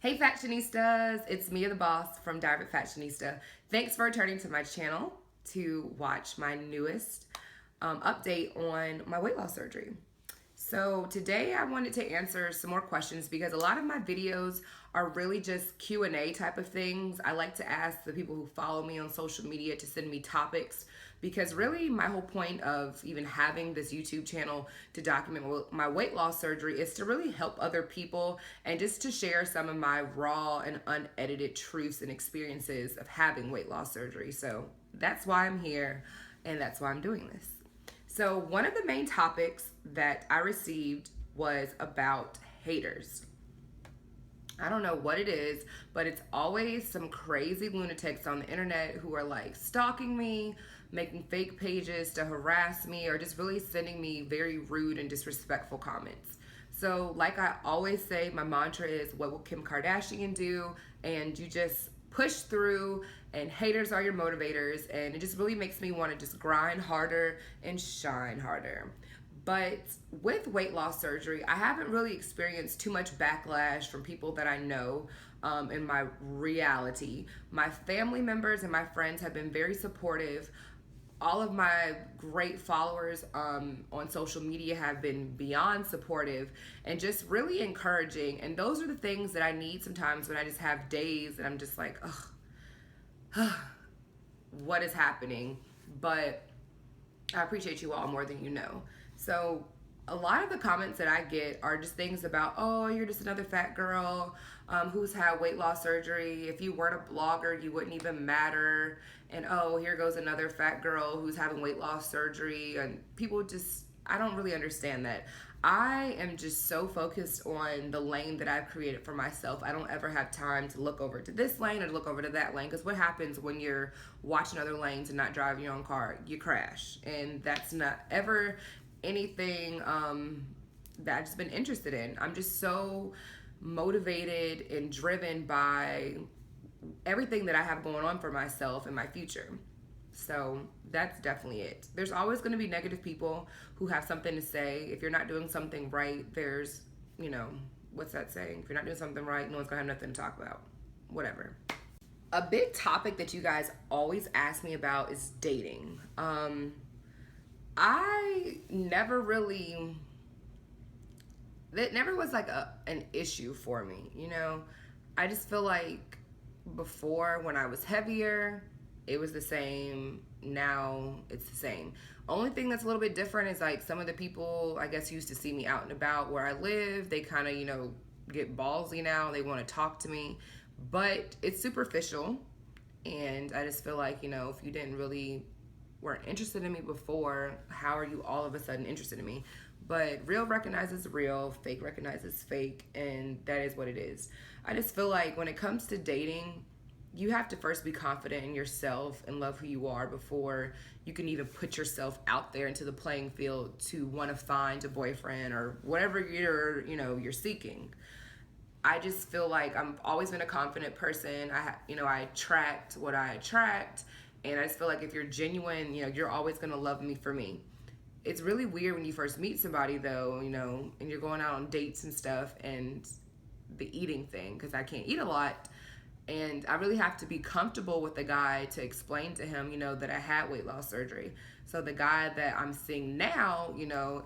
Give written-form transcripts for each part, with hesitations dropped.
Hey Fashionistas, it's Mia the Boss from Diamond Fashionista. Thanks for returning to my channel to watch my newest update on my weight loss surgery. So today I wanted to answer some more questions because a lot of my videos are really just Q&A type of things. I like to ask the people who follow me on social media to send me topics because really my whole point of even having this YouTube channel to document my weight loss surgery is to really help other people and just to share some of my raw and unedited truths and experiences of having weight loss surgery. So that's why I'm here and that's why I'm doing this. So one of the main topics that I received was about haters. I don't know what it is, but it's always some crazy lunatics on the internet who are like stalking me, making fake pages to harass me, or just really sending me very rude and disrespectful comments. So like I always say, my mantra is, what will Kim Kardashian do? And you just push through, and haters are your motivators, and it just really makes me want to just grind harder and shine harder. But with weight loss surgery, I haven't really experienced too much backlash from people that I know in my reality. My family members and my friends have been very supportive. All of my great followers on social media have been beyond supportive and just really encouraging. And those are the things that I need sometimes when I just have days and I'm just like, ugh, what is happening? But I appreciate you all more than you know. So a lot of the comments that I get are just things about, oh, you're just another fat girl who's had weight loss surgery. If you weren't a blogger, you wouldn't even matter. And oh, here goes another fat girl who's having weight loss surgery. And people just, I don't really understand that. I am just so focused on the lane that I've created for myself. I don't ever have time to look over to this lane or to look over to that lane, because what happens when you're watching other lanes and not driving your own car? You crash. And that's not ever anything that I've just been interested in. I'm just so motivated and driven by everything that I have going on for myself and my future. So that's definitely it. There's always going to be negative people who have something to say. If you're not doing something right, there's, what's that saying? If you're not doing something right, no one's going to have nothing to talk about. Whatever. A big topic that you guys always ask me about is dating. I never really, that never was like an issue for me, I just feel like before, when I was heavier, it was the same. Now it's the same. Only thing that's a little bit different is like some of the people, I guess, used to see me out and about where I live. They kind of, get ballsy now. They want to talk to me, but it's superficial. And I just feel like, if you weren't interested in me before, how are you all of a sudden interested in me? But real recognizes real, fake recognizes fake, and that is what it is. I just feel like when it comes to dating, you have to first be confident in yourself and love who you are before you can even put yourself out there into the playing field to want to find a boyfriend or whatever you're seeking. I just feel like I've always been a confident person. I attract what I attract. And I just feel like if you're genuine, you're always going to love me for me. It's really weird when you first meet somebody, though, and you're going out on dates and stuff, and the eating thing, because I can't eat a lot. And I really have to be comfortable with the guy to explain to him, that I had weight loss surgery. So the guy that I'm seeing now,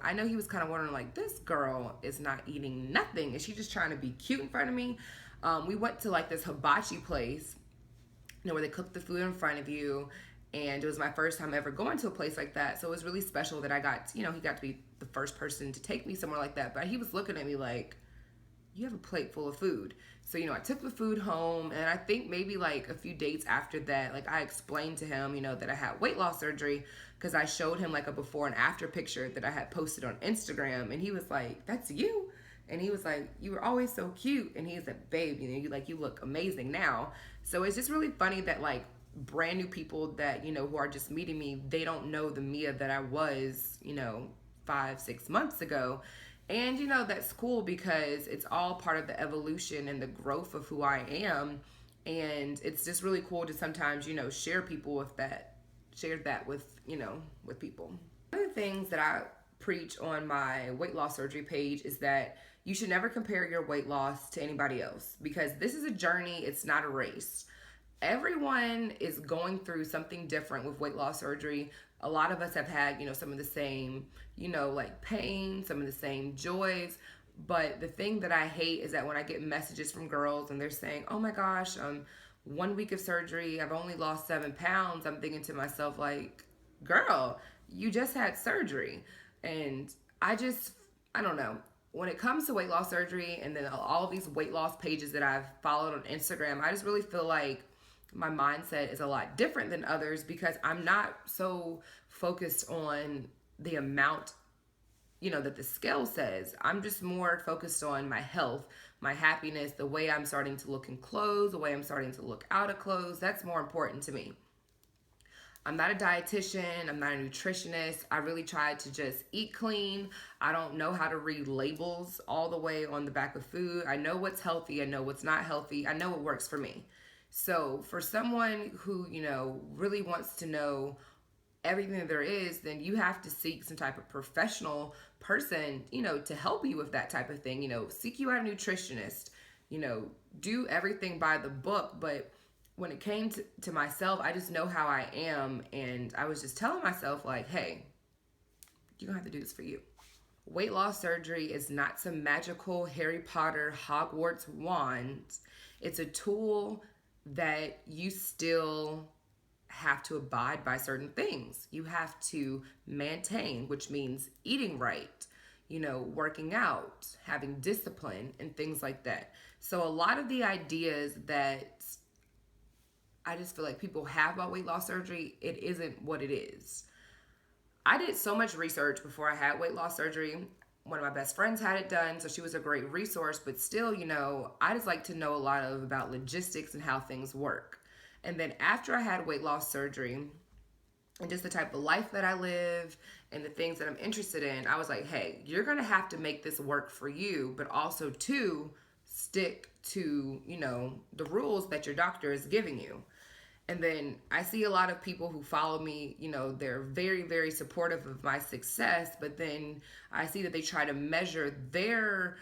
I know he was kind of wondering, like, this girl is not eating nothing. Is she just trying to be cute in front of me? We went to, like, this hibachi place, where they cook the food in front of you, and it was my first time ever going to a place like that, so it was really special that I got, he got to be the first person to take me somewhere like that, but he was looking at me like, you have a plate full of food. So, I took the food home, and I think maybe like a few dates after that, like I explained to him, that I had weight loss surgery, because I showed him like a before and after picture that I had posted on Instagram, and he was like, that's you? And he was like, you were always so cute. And he's like, babe, you look amazing now. So it's just really funny that like brand new people that, who are just meeting me, they don't know the Mia that I was, 5-6 months ago. And, that's cool because it's all part of the evolution and the growth of who I am. And it's just really cool to sometimes, share that with, with people. One of the things that I preach on my weight loss surgery page is that you should never compare your weight loss to anybody else, because this is a journey, it's not a race. Everyone is going through something different with weight loss surgery. A lot of us have had, some of the same, like pain, some of the same joys. But the thing that I hate is that when I get messages from girls and they're saying, oh my gosh, 1 week of surgery, I've only lost 7 pounds. I'm thinking to myself, like, girl, you just had surgery. And I don't know. When it comes to weight loss surgery and then all of these weight loss pages that I've followed on Instagram, I just really feel like my mindset is a lot different than others, because I'm not so focused on the amount, that the scale says. I'm just more focused on my health, my happiness, the way I'm starting to look in clothes, the way I'm starting to look out of clothes. That's more important to me. I'm not a dietitian. I'm not a nutritionist. I really tried to just eat clean. I don't know how to read labels all the way on the back of food. I know what's healthy. I know what's not healthy. I know what works for me. So for someone who, really wants to know everything that there is, then you have to seek some type of professional person, to help you with that type of thing. Seek you out a nutritionist, do everything by the book. But when it came to myself, I just know how I am. And I was just telling myself, like, hey, you're going to have to do this for you. Weight loss surgery is not some magical Harry Potter Hogwarts wand. It's a tool that you still have to abide by certain things. You have to maintain, which means eating right, working out, having discipline, and things like that. So a lot of the ideas that I just feel like people have about weight loss surgery, it isn't what it is. I did so much research before I had weight loss surgery. One of my best friends had it done, so she was a great resource, but still, I just like to know a lot about logistics and how things work. And then after I had weight loss surgery and just the type of life that I live and the things that I'm interested in, I was like, hey, you're going to have to make this work for you, but also to stick to, the rules that your doctor is giving you. And then I see a lot of people who follow me, they're very, very supportive of my success, but then I see that they try to measure their,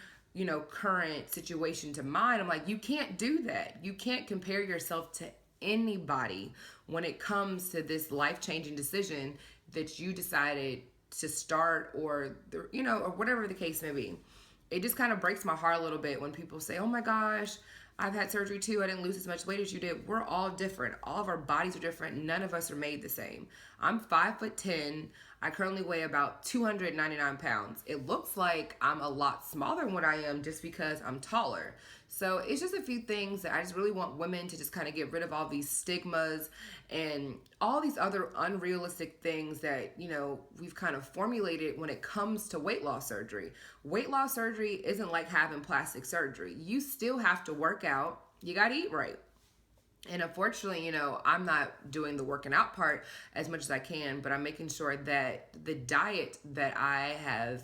current situation to mine. I'm like, you can't do that. You can't compare yourself to anybody when it comes to this life-changing decision that you decided to start, or or whatever the case may be. It just kind of breaks my heart a little bit when people say, oh my gosh, I've had surgery too. I didn't lose as much weight as you did. We're all different. All of our bodies are different. None of us are made the same. I'm 5'10". I currently weigh about 299 pounds. It looks like I'm a lot smaller than what I am just because I'm taller. So it's just a few things that I just really want women to just kind of get rid of, all these stigmas and all these other unrealistic things that, we've kind of formulated when it comes to weight loss surgery. Weight loss surgery isn't like having plastic surgery. You still have to work out. You got to eat right. And unfortunately, I'm not doing the working out part as much as I can, but I'm making sure that the diet that I have,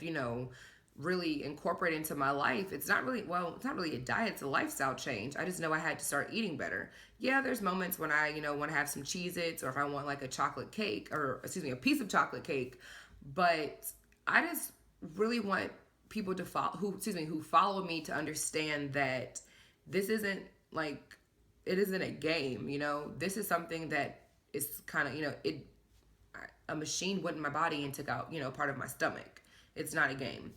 really incorporate into my life, it's not really a diet, it's a lifestyle change. I just know I had to start eating better. Yeah, there's moments when I, want to have some Cheez-Its, or if I want like a chocolate cake, or a piece of chocolate cake. But I just really want people to who follow me to understand that this isn't like, it isn't a game, This is something that is kind of, a machine went in my body and took out, part of my stomach. It's not a game.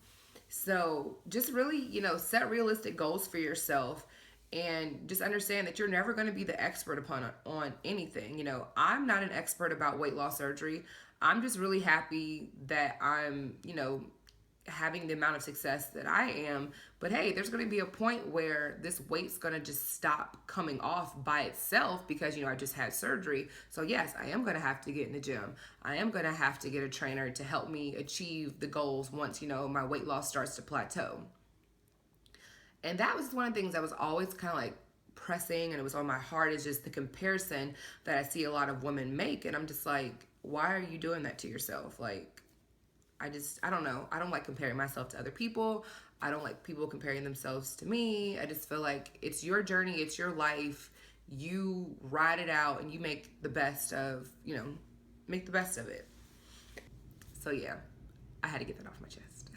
So just really, set realistic goals for yourself, and just understand that you're never going to be the expert on anything. I'm not an expert about weight loss surgery. I'm just really happy that I'm, having the amount of success that I am. But hey, there's going to be a point where this weight's going to just stop coming off by itself because, I just had surgery. So yes, I am going to have to get in the gym. I am going to have to get a trainer to help me achieve the goals once, my weight loss starts to plateau. And that was one of the things that was always kind of like pressing, and it was on my heart, is just the comparison that I see a lot of women make. And I'm just like, why are you doing that to yourself? Like, I don't know. I don't like comparing myself to other people. I don't like people comparing themselves to me. I just feel like it's your journey. It's your life. You ride it out and you make the best of, make the best of it. So yeah, I had to get that off my chest.